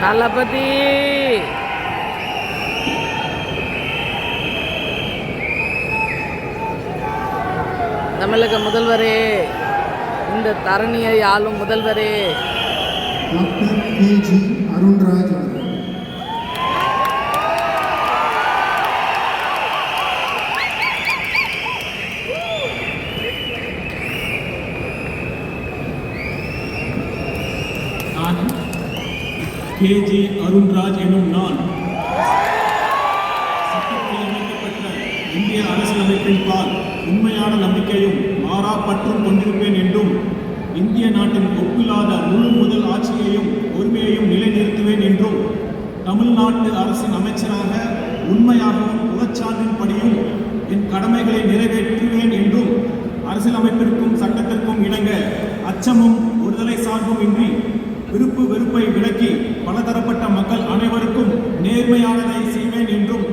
தளபதி தமிழக முதல்வரே, இந்த தரணியை ஆளும் முதல்வரே, டாக்டர் கே.ஜி. அருண்ராஜ் அவர்கள். நான் கே.ஜி. அருண்ராஜ் எனும் நான் சட்டத்தில் அமைக்கப்பட்ட இந்திய அரசியலமைப்பின் பால் உண்மையான நம்பிக்கையும் மாறா பற்றும் கொண்டிருப்பேன் என்றும் இந்திய நாட்டின் ஒப்பில்லாத முழு முதல் ஆட்சியையும் உரிமையையும் நிலைநிறுத்துவேன் என்றும் தமிழ்நாட்டு அரசின் அமைச்சராக உண்மையாகவும் உளச்சான்றின்படியும் என் கடமைகளை நிறைவேற்றுவேன் என்றும் அரசியலமைப்பிற்கும் சட்டத்திற்கும் இணங்க அச்சமும் ஒருதலை சார்பும் இன்றி விருப்பு வெறுப்பை விலக்கி பலதரப்பட்ட மக்கள் அனைவருக்கும் நேர்மையானதை செய்வேன் என்றும்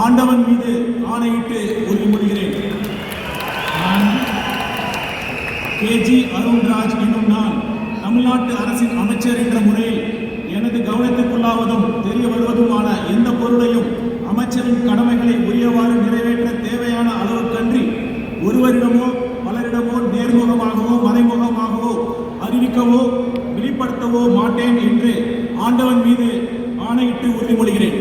ஆண்டவன் மீது ஆணையிட்டு உறுதிமொழிகிறேன். நான் கே.ஜி. அருண்ராஜ் எனும் நான் தமிழ்நாட்டு அரசின் அமைச்சர் என்ற முறையில் எனது கவனத்திற்குள்ளாவதும் தெரிய வருவதுமான எந்த பொருளையும் அமைச்சரின் கடமைகளை உரியவாறு நிறைவேற்ற தேவையான அளவுக்கன்றி ஒருவரிடமோ பலரிடமோ நேர்முகமாகவோ மறைமுகமாகவோ அறிவிக்கவோ வெளிப்படுத்தவோ மாட்டேன் என்று ஆண்டவன் மீது ஆணையிட்டு உறுதிமொழிகிறேன்.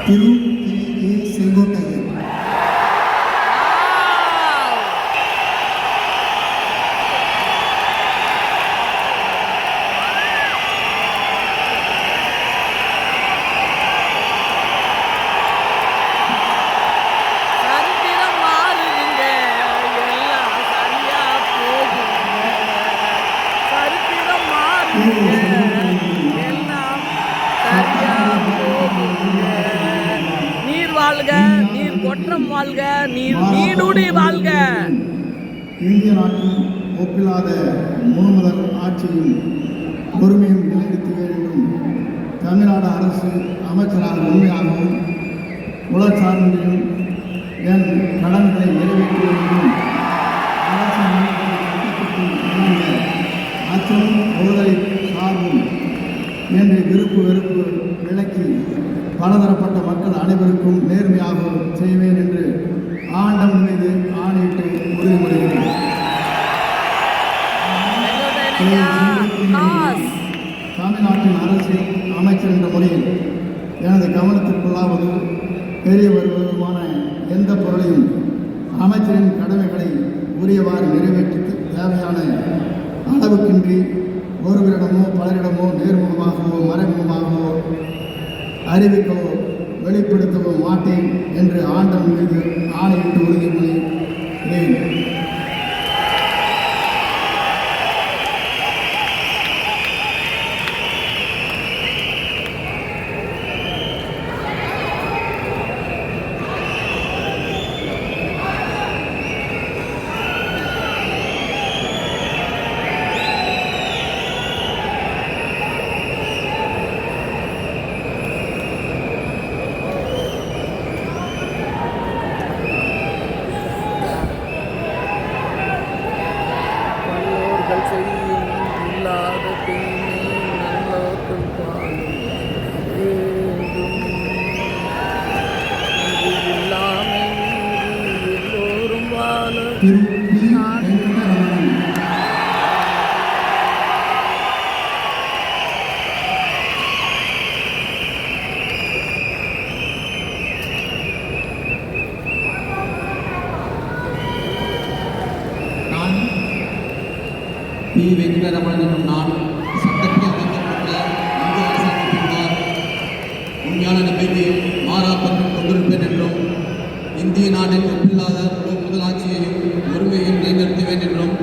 திரு கே.ஏ. செங்கோட்டையன். சரித்திரம் மாறுதுங்க, எல்லாம் சரியா போகுங்க. சரித்திரம் மாறுதுங்க, எல்லாம் சரியா போகுங்க. நீர் வாழ்க, நீர் கொற்றம் வாழ்க, நீர் நீடுடி வாழ்க. இந்திய நாட்டில் ஒப்பில்லாத முழுமுதல் ஆட்சியும் பொறுமையும் நிலைநிறுத்துவேன் என்றும் தமிழ்நாடு அரசு அமைச்சராக உண்மையாகவும் உளச்சார்பிலும் என் கடன்களை நிறைவேற்றுவேன் என்றும் அரசு சட்டத்திற்கு இணங்க அச்சமும் ஒருதலை சார்பும் என்று விருப்பு வெறுப்பு விலக்கி பலதரப்பட்ட மக்கள் அனைவருக்கும் நேர்மையாகவும் செய்வேன் என்று ஆண்டவன் மீது ஆணையிட்டு உறுதிமொழிகிறேன். தமிழ்நாட்டின் அரசியல் அமைச்சர் என்ற முறையில் எனது கவனத்திற்குள்ளாவது தெரிய வருவதுமான எந்த பொருளையும் அமைச்சரின் கடமைகளை உரியவாறு நிறைவேற்றி தேவையான அளவுக்கின்றி ஒருவரிடமோ பலரிடமோ நேர்முகமாகவோ மறைமுகமாகவோ அறிவிக்கவோ வெளிப்படுத்தவோ மாட்டேன் என்று ஆண்டவன் மீது ஆணையிட்டு உறுதிமொழிகிறேன். செய்யும் இல்லாத தீமை நல்லோர்கள் பாலும் வேண்டும். இது இல்லாமை எல்லோரும் வாழ பி. வெங்கடரமணன் என்னும் நான் சட்டத்தில் அமைக்கப்பட்ட இந்திய அரசாங்கத்தினால் உண்மையான நம்பிக்கையும் மாறா பற்றும் கொண்டிருப்பேன் என்றும் இந்திய நாட்டின் ஒப்பில்லாத முழு முதலாட்சியையும் ஒருமையையும் நிலைநிறுத்துவேன் என்றும்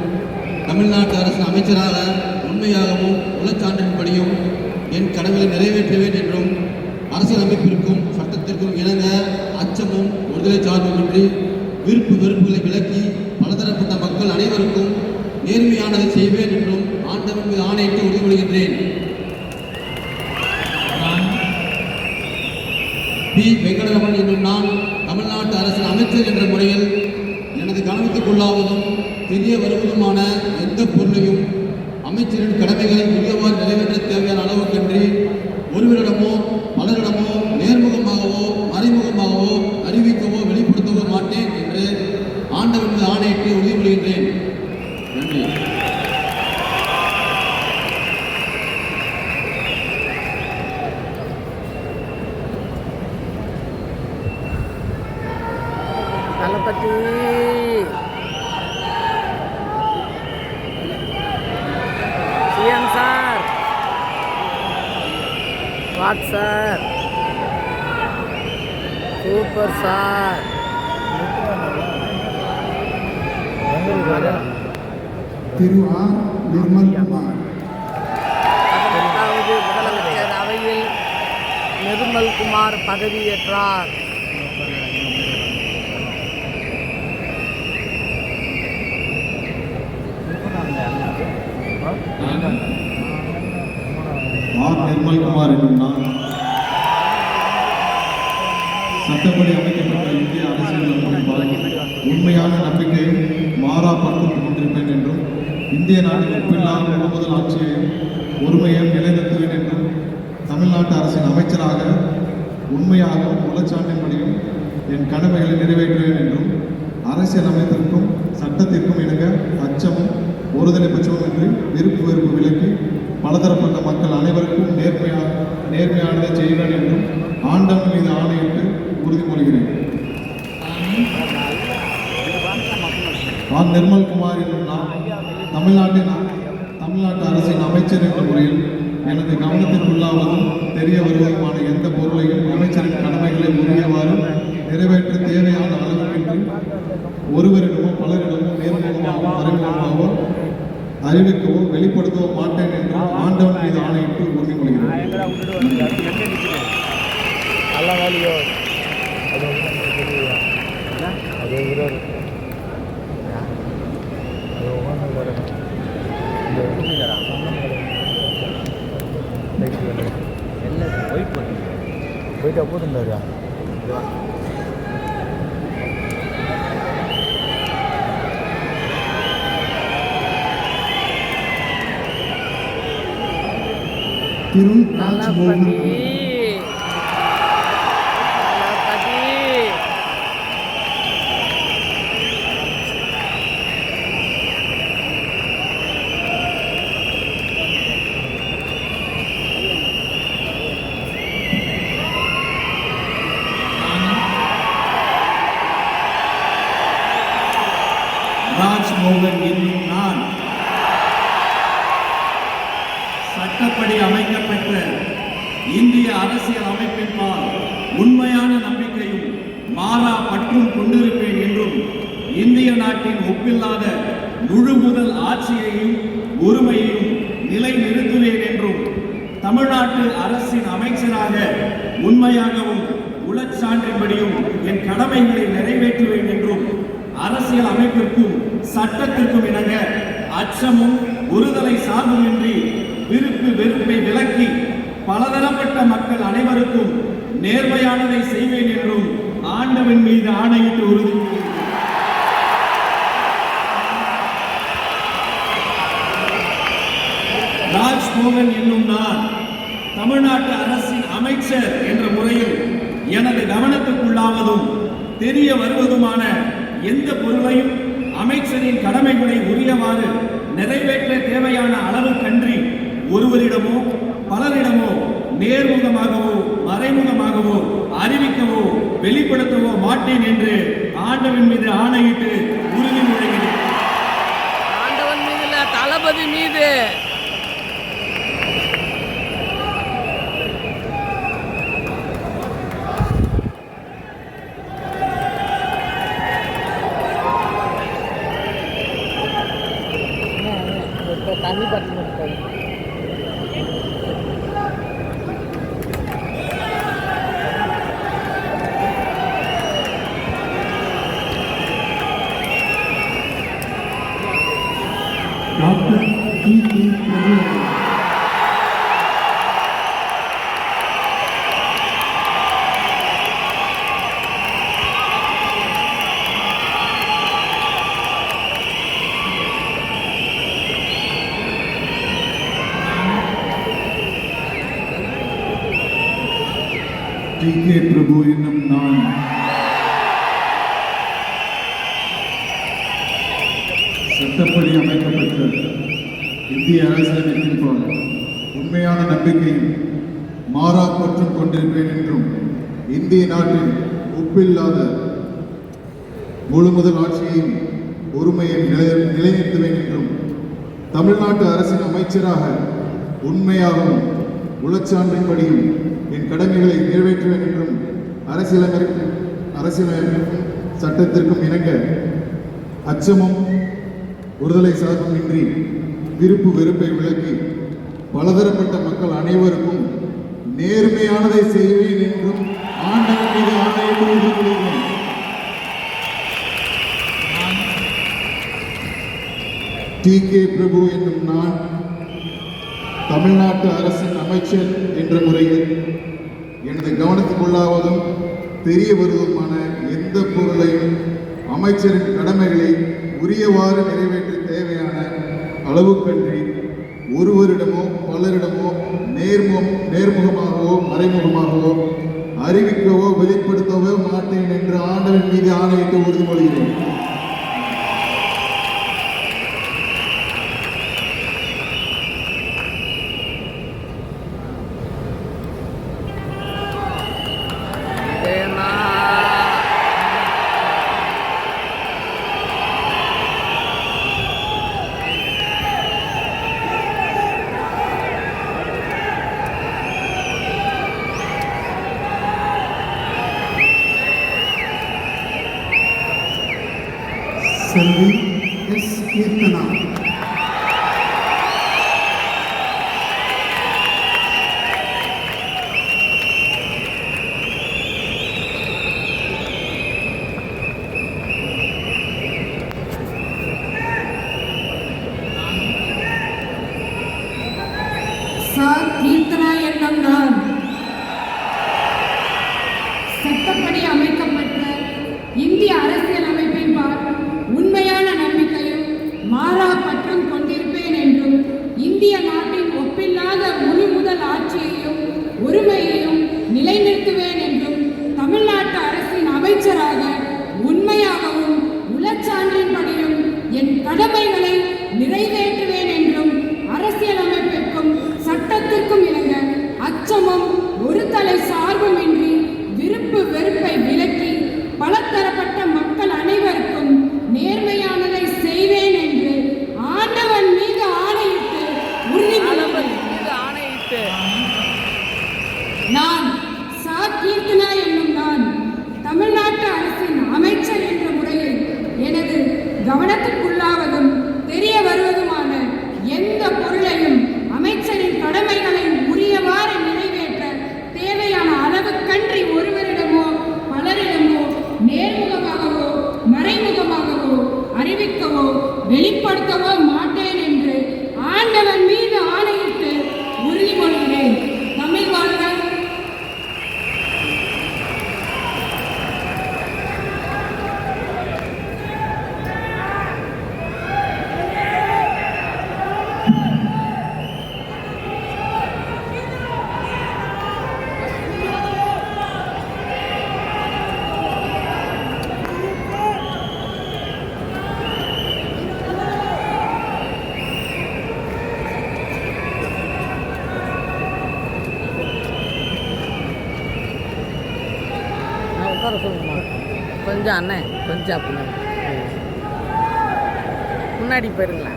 தமிழ்நாட்டு அரசின் அமைச்சராக உண்மையாகவும் உளச்சான்றின்படியும் என் கடமைகளை நிறைவேற்றுவேன் என்றும் அரசியலமைப்பிற்கும் சட்டத்திற்கும் இணங்க அச்சமும் ஒருதலை சார்புமின்றி விருப்பு வெறுப்புகளை விலக்கி பலதரப்பட்ட மக்கள் அனைவருக்கும் நேர்மையானதை செய்வேன் என்றும் ஆண்டவன் மீது ஆணையிட்டு உறுதிமொழிகின்றேன். பி. வெங்கடரமன் என்னும் நான் தமிழ்நாட்டு அரசின் அமைச்சர் என்ற முறையில் எனது கவனத்துக்குள்ளாவதும் தெரிய வருவதுமான எந்த பொருளையும் அமைச்சரின் கடமைகளை உரியவாறு நிறைவேற்ற தேவையான அளவுக்கன்றி ஒருவரிடமோ பலரிடமோ நேர்முகமாகவோ மறைமுகமாகவோ அறிவிக்கவோ வெளிப்படுத்தவோ மாட்டேன் என்று ஆண்டவன் மீது ஆணையிட்டு உறுதிமொழிகின்றேன். நன்றி. தளபதி CM sir, what sir, super sir. திரு ஆர். நிர்மல்குமார். 18வது முதலமைச்சர் அவையில் நிர்மல்குமார் பதவியேற்றார். ஆர். நிர்மல்குமார் என்னும் நான் சட்டப்படி அமைக்கப்பட்ட இந்திய அரசியலமைப்பால் உண்மையான நம்பிக்கையும் மாறா பற்றும் கொண்டிருப்பேன் என்றும் இந்திய நாட்டின் ஒப்பில்லாத முழுமுதல் ஆட்சியையும் ஒருமையையும் நிலைநிறுத்துவேன் என்றும் தமிழ்நாட்டு அரசின் அமைச்சராக உண்மையாகவும் உள்ளச்சான்றின்படியும் என் கடமைகளை நிறைவேற்றுவேன் என்றும் அரசியலமைப்பிற்கும் சட்டத்திற்கும் இணங்க அச்சமும் ஒருதலை பட்சமும் இன்றி விருப்பு வெறுப்பு விலக்கி பலதரப்பட்ட மக்கள் அனைவருக்கும் நேர்மையானதை செய்வேன் என்றும் ஆண்டவன் மீது ஆணையிட்டு உறுதிமொழிகிறேன். ஆர். நிர்மல்குமார் என்னும் நான் தமிழ்நாட்டு அரசின் அமைச்சர் என்ற முறையில் எனது கவனத்திற்குள்ளாவதும் தெரிய வருவதுமான எந்த பொருளையும் அமைச்சரின் கடமைகளை உரியவாறு நிறைவேற்ற தேவையான அளவுக்கின்றி ஒருவரிடமோ பலரிடமோ நேர்முகமாகவோ மறைமுகமாகவோ அறிவிக்கவோ வெளிப்படுத்தவோ மாட்டேன் என்று ஆண்டவன் மீது ஆணையிட்டு உறுதிமொழிகிறேன். போயிட்டா போதுண்டாரு. திரு ராஜ்மோகன். ராஜ்மோகன் என்னும் நான் சட்டப்படி அமைக்கப்பட்ட இந்திய அரசியல் அமைப்பின்பால் உண்மையான நம்பிக்கையும் மாறா பற்றும் கொண்டிருப்பேன் என்றும் இந்திய நாட்டின் ஒப்பில்லாத முழு முதல் ஆட்சியையும் ஒருமையையும் நிலைநிறுத்துவேன் என்றும் தமிழ்நாட்டு அரசின் அமைச்சராக உண்மையாகவும் உளச்சான்றின்படியும் என் கடமைகளை நிறைவேற்றுவேன் என்றும் அரசியல் அமைப்பிற்கும் சட்டத்திற்கும் இணங்க அச்சமும் ஒருதலை சார்புமின்றி விருப்பு வெறுப்பை விலக்கி பலதரப்பட்ட மக்கள் அனைவருக்கும் நேர்மையானதை செய்வேன் என்றும் ஆண்டவன் மீது ஆணையிட்டு உறுதிமொழிகிறேன். ராஜ்மோகன் என்னும் நான் தமிழ்நாட்டு அரசின் அமைச்சர் என்ற முறையில் எனது கவனத்துக்குள்ளாவதும் தெரிய வருவதுமான எந்த பொருளையும் அமைச்சரின் கடமைகளை உரியவாறு நிறைவேற்ற தேவையான அளவுக்கன்றி ஒருவரிடமோ பலரிடமோ நேர்முகமாகவோ மறைமுகமாகவோ அறிவிக்கவோ வெளிப்படுத்தவோ மாட்டேன் என்று ஆண்டவன் மீது ஆணையிட்டு உறுதிமொழிகிறேன். ஆண்டவன் மீது இல்ல, தளபதி மீது. தண்ணி பாட்டில் டாக்டர் டி.கே. பிரபு அவர்கள். டி.கே. பிரபு என்னும் நான் சட்டப்படி அமைக்கப்பட்ட இந்திய அரசியலமைப்பின்பால் உண்மையான நம்பிக்கையும் மாறா பற்றும் கொண்டிருப்பேன் என்றும் இந்திய நாட்டின் ஒப்பில்லாத முழுமுதல் ஆட்சியையும் ஒருமையை நிலைநிறுத்துவேன் என்றும் தமிழ்நாட்டு அரசின் அமைச்சராக உண்மையாகவும் உளச்சான்றின்படியும் என் கடமைகளை நிறைவேற்றுவேன் என்றும் அரசியலமைப்பும் சட்டத்திற்கும் இணங்க அச்சமும் ஒருதலை சார்புமின்றி விருப்பு வெறுப்பை விலக்கி பலதரப்பட்ட மக்கள் அனைவருக்கும் நேர்மையானதை செய்வேன் என்றும் ஆண்டவன் மீது ஆணையிட்டு உறுதிமொழிகிறேன். டி.கே. பிரபு என்னும் நான் தமிழ்நாட்டு அரசின் அமைச்சர் என்ற முறையில் எனது கவனத்துக்குள்ளாவதும் தெரிய வருவதுமான எந்த பொருளையும் அமைச்சரின் கடமைகளை உரியவாறு நிறைவேற்ற தேவையான அளவுக்கன்றி ஒருவரிடமோ பலரிடமோ நேர்முகமாகவோ மறைமுகமாகவோ அறிவிக்கவோ வெளிப்படுத்தவோ மாட்டேன் என்று ஆண்டவன் மீது ஆணையிட்டு உறுதிமொழிகிறேன். செல்வி எஸ். கீர்த்தனா. கீர்த்தனா என்னும் நான் சட்டப்படி அமைக்கப்பட்ட இந்திய அரசியலமைப்பின்பால் உண்மையான நம்பிக்கையும் மாறா பற்றும் கொண்டிருப்பேன் என்றும் இந்திய நாட்டின் ஒப்பில்லாத முழு முதல் ஆட்சியையும் ஒருமையையும் நிலைநிறுத்துவேன் என்றும் தமிழ்நாட்டு அரசின் அமைச்சராக உண்மையாகவும் உளச்சான்றின்படியும் என் கடமைகளை நிறைவேற்றுவேன் என்றும் அரசியலமைப்பிற்கும் சட்டத்திற்கும் இணங்க அச்சமும் ஒரு தலை சார்புமின்றி விருப்பு வெறுப்பை விலக்கி பலதரப்பட்ட மக்கள் அனைவருக்கும் நேர்மையானதை செய்வேன் என்று ஆண்டவன் மீது ஆணையிட்டு ஆணையிட்டு நான் கீர்த்தனா என்னும் நான் தமிழ்நாட்டு அரசின் அமைச்சர் என்ற முறையில் எனது கவனத்துக்குள்ளாவதும் தெரிய வருவதுமான எந்த பொருளையும் அமைச்சரின் கடமைகளை உரியவாறு நிறைவேற்ற தேவையான அளவுக்கன்றி ஒருவரிடமோ பலரிடமோ நேர்முகமாகவோ மறைமுகமாகவோ அறிவிக்கவோ வெளிப்படுத்தவோ மாட்டேன் என்று ஆண்டவன் மீது ஆணையிட்டு உறுதிமொழிகிறேன். தமிழ் வாழ்க. உட்கார சொல்லுமா கொஞ்சம் அண்ணன் கொஞ்சம் அப்படின்னா முன்னாடி போயிருங்களா.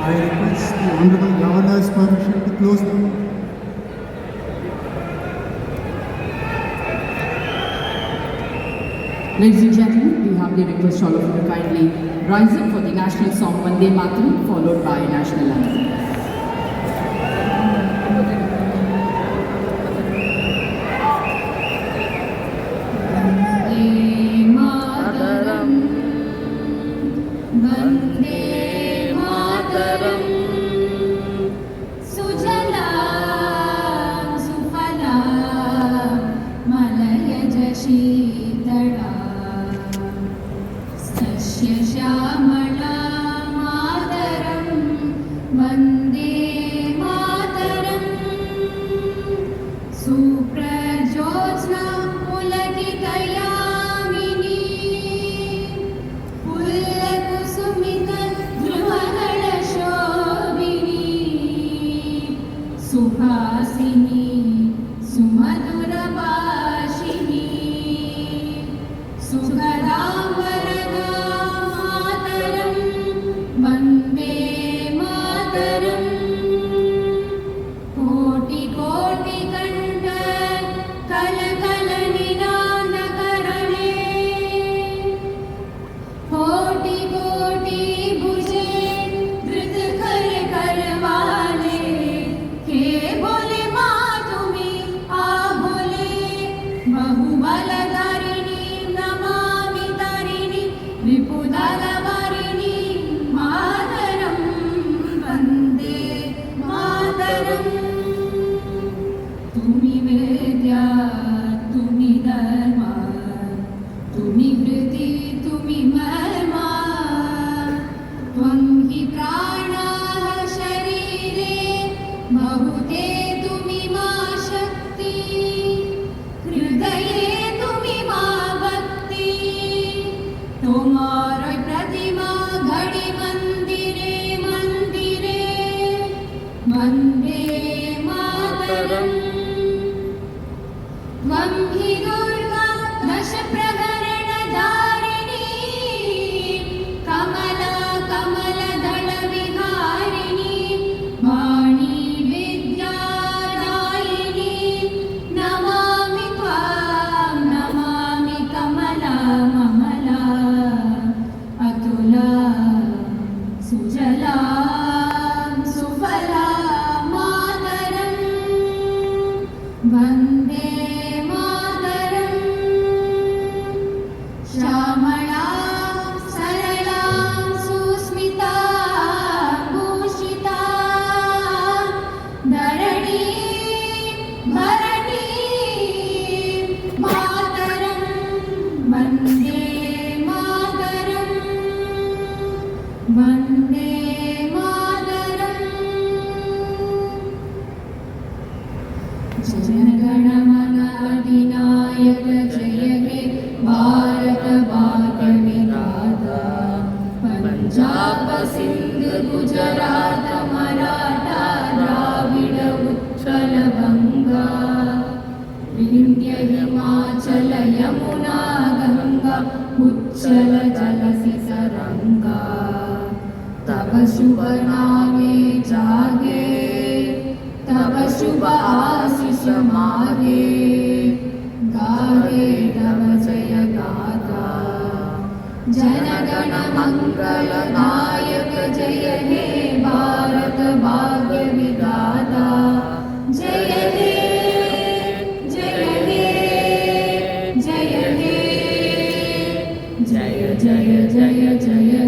I request the Honorable Governor's permission to close the meeting. Ladies and gentlemen, we humbly request all of you to kindly rise up for the national song Vande Mataram, followed by national anthem. Vande Mataram. सस्यश्यामला मातरं वन्दे मातरं सुप्रजोत्स्ना पुलकितयामिनी पुल्लकुसुमितद्रुमदलशोभिनी सुहासिनी सुमधुरभाषिणी सुखदां वरदां मातरं वन्दे मातरं कोटिकोटिकण्ठ कलकलनिनादकरणे कोटिकोटिभुजे धृतकरकरवाले के बोले माँ तुम्हें आ बोले बहुबलधारिणी नमामि तारिणी रिपुदलवारिणी मातरं वन्दे मातरं तुम्ही वेद्या तुम्ही धर्मा तुम्ही कृती तुम्ही मर्मा त्वं हि प्राणाः शरीरे बहुते तुम्ही मा शक्ति हृदये तुम्ही मा भक्ति तुम्हारी प्रतिमा घड़ी मंदिरे मंदिरे वन्दे मातरम् त्वं हि दुर्गा दशप्रहरणधारिणी कमला कमलदलविहारिणी वाणी विद्यादायिनी नमामि त्वां नमामि कमला ममला अतुला सुजला सुफला मातरं वन्दे मातरं श्यामला सरला सुस्मिता भूषिता धरणी भरणी मातरं वन्दे मातरं वन्दे मातरम् जनगणमन अधिनायक जय हे भारत भाग्य विधाता पंजाब सिंध गुजरात मराठा द्राविड उत्कल बंगा विंध्य हिमाचल यमुना गंगा उच्चल जलसि तरंगा तव शुभ नामे जागे तव शुभ आशीष मागे गाहे तव जय गाथा जनगण मंगल नायक जय हे भारत भाग्य विधाता जय हे जय हे जय हे जय जय जय जय